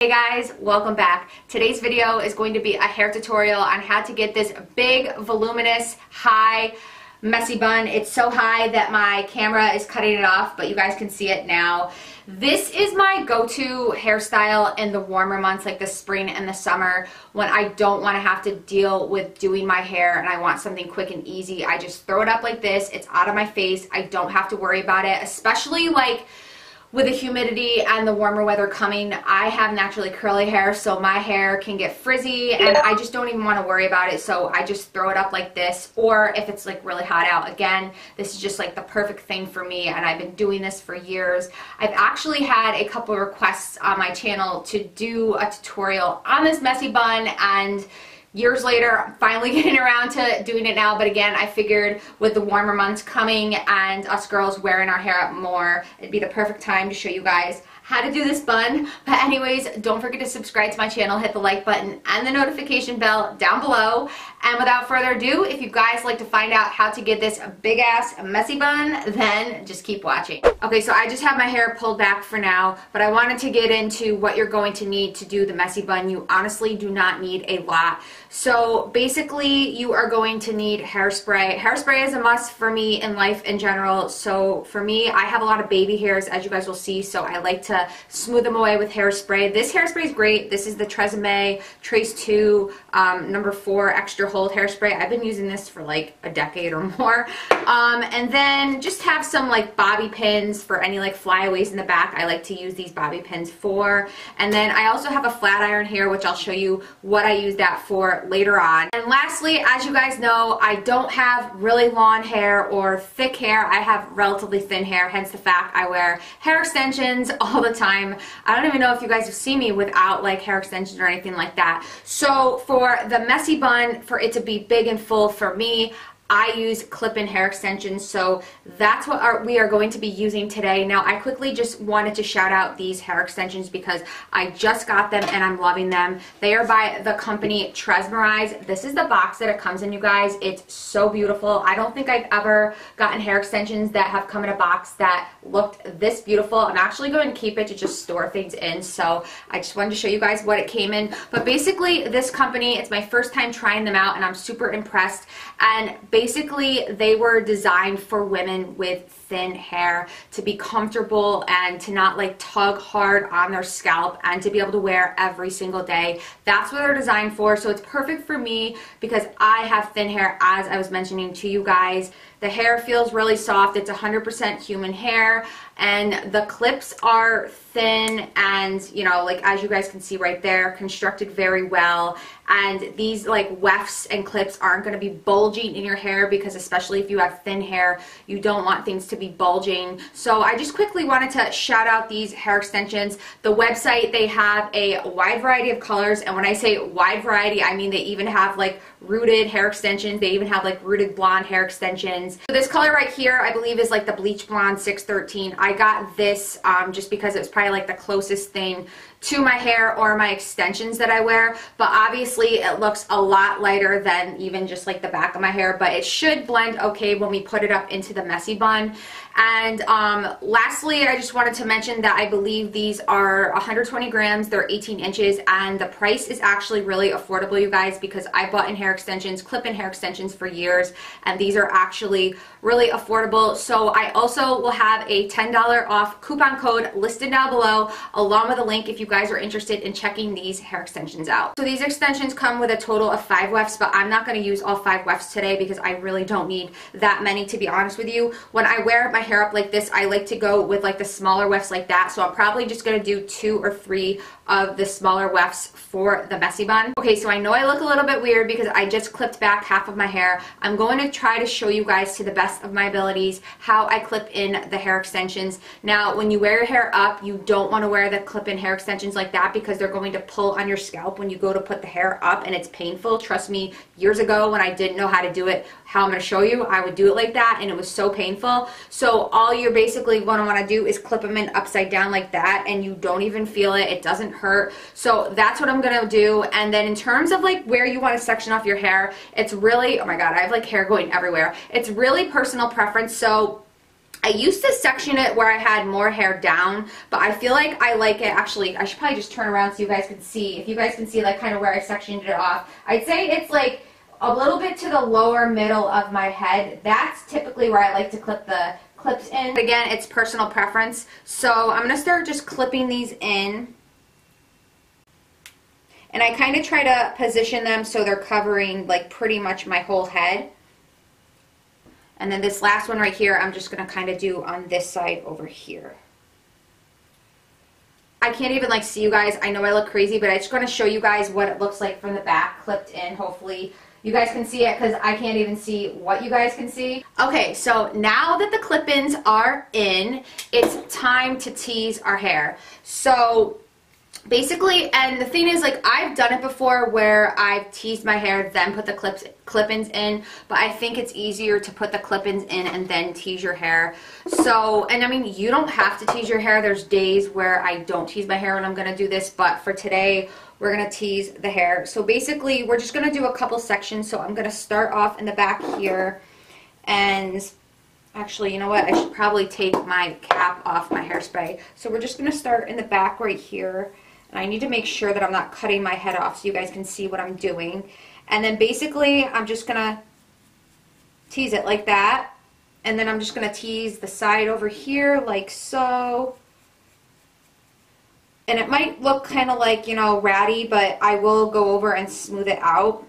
Hey guys, welcome back. Today's video is going to be a hair tutorial on how to get this big, voluminous, high, messy bun. It's so high that my camera is cutting it off, but you guys can see it now. This is my go-to hairstyle in the warmer months like the spring and the summer when I don't want to have to deal with doing my hair and I want something quick and easy. I just throw it up like this. It's out of my face. I don't have to worry about it, especially like with the humidity and the warmer weather coming. I have naturally curly hair, so my hair can get frizzy and I just don't even want to worry about it, so I just throw it up like this. Or if it's like really hot out, again, this is just like the perfect thing for me, and I've been doing this for years. I've actually had a couple of requests on my channel to do a tutorial on this messy bun, and years later, I'm finally getting around to doing it now. But again, I figured with the warmer months coming and us girls wearing our hair up more, it'd be the perfect time to show you guys how to do this bun. But anyways, don't forget to subscribe to my channel, hit the like button and the notification bell down below. And without further ado, if you guys like to find out how to get this big ass messy bun, then just keep watching. Okay, so I just have my hair pulled back for now, but I wanted to get into what you're going to need to do the messy bun. You honestly do not need a lot. So basically, you are going to need hairspray. Hairspray is a must for me in life in general. So for me, I have a lot of baby hairs, as you guys will see, so I like to smooth them away with hairspray. This hairspray is great. This is the Tresemme Trace 2 number 4 extra hold hairspray. I've been using this for like a decade or more. And then just have some like bobby pins for any like flyaways in the back. I like to use these bobby pins for. And then I also have a flat iron here, which I'll show you what I use that for later on. And lastly, as you guys know, I don't have really long hair or thick hair. I have relatively thin hair, hence the fact I wear hair extensions all the time. I don't even know if you guys have seen me without like hair extensions or anything like that. So for the messy bun, for it to be big and full for me, I use clip-in hair extensions, so that's what we are going to be using today. Now, I quickly just wanted to shout out these hair extensions because I just got them and I'm loving them. They are by the company Tresemme. This is the box that it comes in, you guys. It's so beautiful. I don't think I've ever gotten hair extensions that have come in a box that looked this beautiful. I'm actually going to keep it to just store things in, so I just wanted to show you guys what it came in. But basically, this company, it's my first time trying them out and I'm super impressed. And basically, they were designed for women with thin hair to be comfortable and to not like tug hard on their scalp and to be able to wear every single day. That's what they're designed for. So it's perfect for me because I have thin hair, as I was mentioning to you guys. The hair feels really soft. It's 100% human hair, and the clips are thin and, you know, like as you guys can see right there, constructed very well. And these like wefts and clips aren't going to be bulging in your hair because especially if you have thin hair, you don't want things to be bulging. So I just quickly wanted to shout out these hair extensions. The website, they have a wide variety of colors, and when I say wide variety, I mean they even have like rooted hair extensions. They even have like rooted blonde hair extensions. So this color right here, I believe, is like the bleach blonde 613. I got this just because it was probably like the closest thing to my hair or my extensions that I wear, but obviously it looks a lot lighter than even just like the back of my hair, but it should blend okay when we put it up into the messy bun. And lastly, I just wanted to mention that I believe these are 120 grams, they're 18 inches, and the price is actually really affordable, you guys, because I bought in hair extensions, clip-in hair extensions for years, and these are actually really affordable. So I also will have a $10 off coupon code listed down below, along with a link if you guys are interested in checking these hair extensions out. So these extensions come with a total of 5 wefts, but I'm not going to use all 5 wefts today because I really don't need that many, to be honest with you. When I wear my hair up like this, I like to go with like the smaller wefts like that, so I'm probably just going to do 2 or 3 of the smaller wefts for the messy bun. Okay, so I know I look a little bit weird because I just clipped back half of my hair. I'm going to try to show you guys to the best of my abilities how I clip in the hair extensions. Now, when you wear your hair up, you don't want to wear the clip-in hair extensions like that because they're going to pull on your scalp when you go to put the hair up, and it's painful. Trust me, years ago when I didn't know how to do it, how I'm going to show you, I would do it like that, and it was so painful. So all you're basically going to want to do is clip them in upside down like that, and you don't even feel it. It doesn't hurt. So that's what I'm going to do. And then in terms of like where you want to section off your hair, it's really, oh my god, I have like hair going everywhere. It's really personal preference. So I used to section it where I had more hair down, but I feel like I like it. Actually, I should probably just turn around so you guys can see. If you guys can see like kind of where I sectioned it off, I'd say it's like a little bit to the lower middle of my head. That's typically where I like to clip the clips in. Again, it's personal preference. So I'm going to start just clipping these in. And I kind of try to position them so they're covering like pretty much my whole head. And then this last one right here, I'm just going to kind of do on this side over here. I can't even like see you guys. I know I look crazy, but I just want to show you guys what it looks like from the back, clipped in. Hopefully you guys can see it because I can't even see what you guys can see. Okay, so now that the clip-ins are in, it's time to tease our hair. So basically, and the thing is, like, I've done it before where I've teased my hair, then put the clip-ins in, but I think it's easier to put the clip-ins in and then tease your hair. So, and I mean, you don't have to tease your hair. There's days where I don't tease my hair when I'm going to do this, but for today, we're going to tease the hair. So basically, we're just going to do a couple sections. So I'm going to start off in the back here, and actually, you know what? I should probably take my cap off my hairspray. So we're just going to start in the back right here. And I need to make sure that I'm not cutting my head off so you guys can see what I'm doing. And then basically, I'm just going to tease it like that. And then I'm just going to tease the side over here like so. And it might look kind of like, you know, ratty, but I will go over and smooth it out.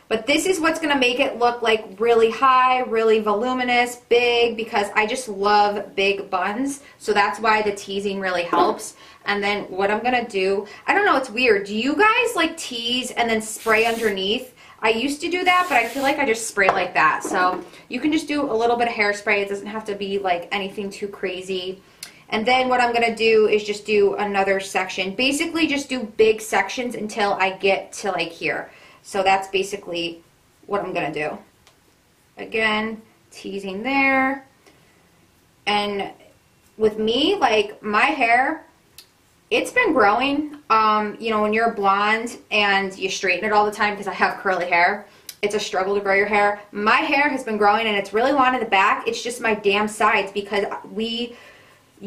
But this is what's going to make it look like really high, really voluminous, big, because I just love big buns. So that's why the teasing really helps. And then what I'm going to do, I don't know, it's weird. Do you guys like tease and then spray underneath? I used to do that, but I feel like I just spray like that. So you can just do a little bit of hairspray. It doesn't have to be like anything too crazy. And then what I'm going to do is just do another section. Basically just do big sections until I get to like here. So that's basically what I'm going to do. Again, teasing there. And with me, like my hair, it's been growing. You know, when you're blonde and you straighten it all the time because I have curly hair, it's a struggle to grow your hair. My hair has been growing and it's really long in the back. It's just my damn sides because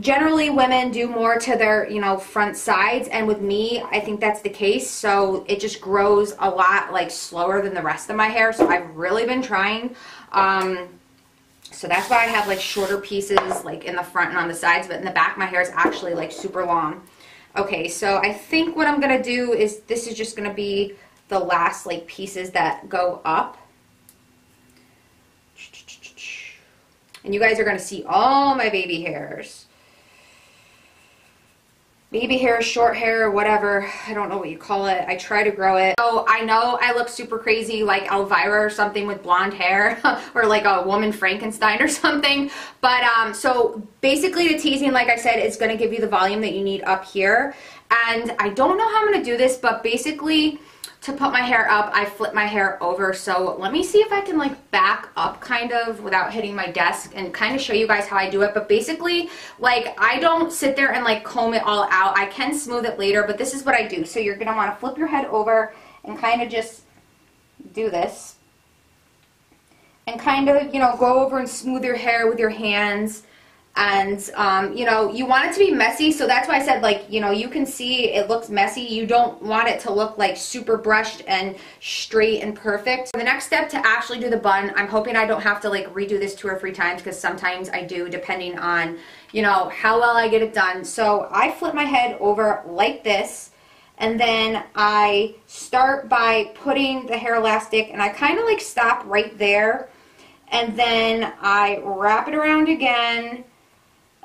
generally women do more to their, you know, front sides, and with me, I think that's the case. So it just grows a lot like slower than the rest of my hair. So I've really been trying. So that's why I have like shorter pieces like in the front and on the sides, but in the back my hair is actually like super long. Okay, so I think what I'm gonna do is this is just gonna be the last like pieces that go up. And you guys are gonna see all my baby hairs. Baby hair, short hair, whatever. I don't know what you call it. I try to grow it. So I know I look super crazy like Elvira or something with blonde hair or like a woman Frankenstein or something. But so basically the teasing, like I said, is going to give you the volume that you need up here. And I don't know how I'm going to do this, but basically to put my hair up, I flip my hair over. So let me see if I can like back up kind of without hitting my desk and kind of show you guys how I do it. But basically, like I don't sit there and like comb it all out. I can smooth it later, but this is what I do. So you're going to want to flip your head over and kind of just do this. And kind of, you know, go over and smooth your hair with your hands. And, you know, you want it to be messy, so that's why I said, like, you know, you can see it looks messy. You don't want it to look, like, super brushed and straight and perfect. The next step to actually do the bun, I'm hoping I don't have to, like, redo this 2 or 3 times, because sometimes I do, depending on, you know, how well I get it done. So I flip my head over like this, and then I start by putting the hair elastic, and I kind of, like, stop right there, and then I wrap it around again.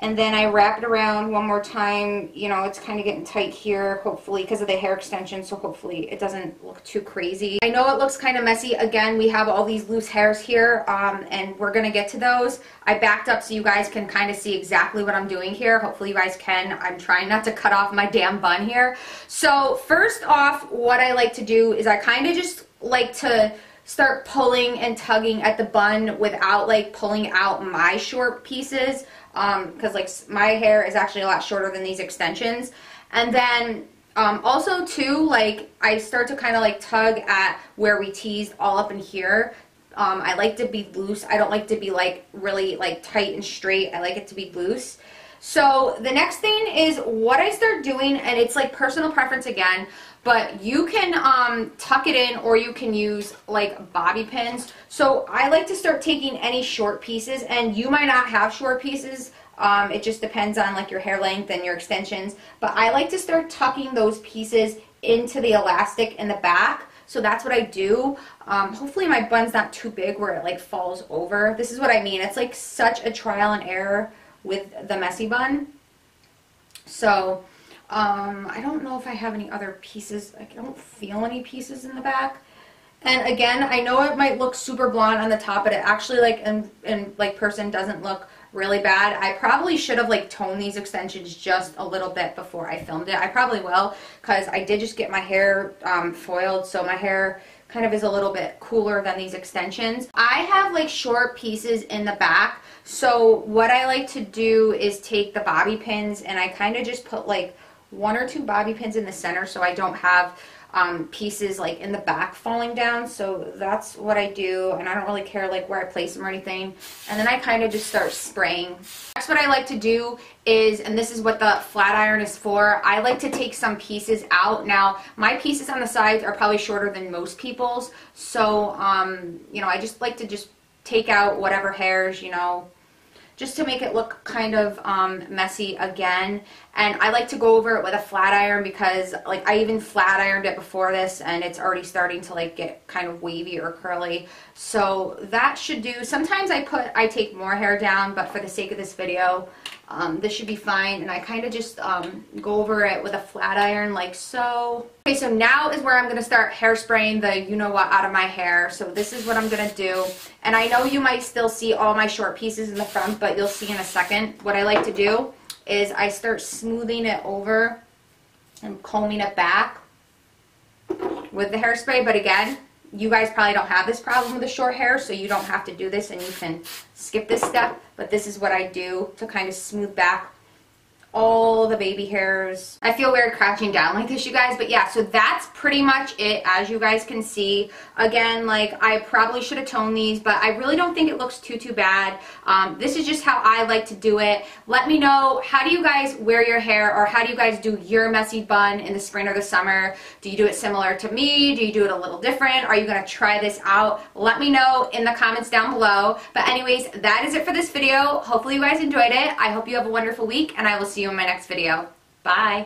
And then I wrap it around one more time. You know, it's kind of getting tight here, hopefully, because of the hair extension, so hopefully it doesn't look too crazy. I know it looks kind of messy. Again, we have all these loose hairs here, and we're going to get to those. I backed up so you guys can kind of see exactly what I'm doing here. Hopefully you guys can. I'm trying not to cut off my damn bun here. So first off, what I like to do is I kind of just like to start pulling and tugging at the bun without like pulling out my short pieces, because like my hair is actually a lot shorter than these extensions. And then also too, like I start to kind of like tug at where we teased all up in here, I like to be loose. I don't like to be like really like tight and straight. I like it to be loose. So the next thing is what I start doing, and it's like personal preference again, but you can tuck it in or you can use like bobby pins. So I like to start taking any short pieces, and you might not have short pieces. It just depends on like your hair length and your extensions, but I like to start tucking those pieces into the elastic in the back. So that's what I do. Hopefully my bun's not too big where it like falls over. This is what I mean. It's like such a trial and error with the messy bun. So I don't know if I have any other pieces. I don't feel any pieces in the back. And again, I know it might look super blonde on the top, but it actually like in like person doesn't look really bad. I probably should have like toned these extensions just a little bit before I filmed it. I probably will, because I did just get my hair foiled, so my hair kind of is a little bit cooler than these extensions. I have like short pieces in the back, so what I like to do is take the bobby pins and I kind of just put like 1 or 2 bobby pins in the center so I don't have pieces like in the back falling down. So that's what I do, and I don't really care like where I place them or anything. And then I kind of just start spraying. Next, what I like to do is, and this is what the flat iron is for, I like to take some pieces out. Now my pieces on the sides are probably shorter than most people's, so you know, I just like to just take out whatever hairs, you know, just to make it look kind of messy again. And I like to go over it with a flat iron because like I even flat ironed it before this and it's already starting to like get kind of wavy or curly. So that should do. Sometimes I take more hair down, but for the sake of this video, this should be fine. And I kind of just go over it with a flat iron like so. Okay, so now is where I'm going to start hairspraying the you-know-what out of my hair. So this is what I'm going to do. And I know you might still see all my short pieces in the front, but you'll see in a second. What I like to do is I start smoothing it over and combing it back with the hairspray. But again, you guys probably don't have this problem with the short hair, so you don't have to do this and you can skip this step. But this is what I do to kind of smooth back all the baby hairs. I feel weird crouching down like this, you guys, but yeah, so that's pretty much it, as you guys can see. Again, like I probably should have toned these, but I really don't think it looks too bad. This is just how I like to do it. Let me know, how do you guys wear your hair, or how do you guys do your messy bun in the spring or the summer? Do you do it similar to me? Do you do it a little different? Are you gonna try this out? Let me know in the comments down below. But anyways, that is it for this video. Hopefully you guys enjoyed it. I hope you have a wonderful week, and I will see you in my next video. Bye.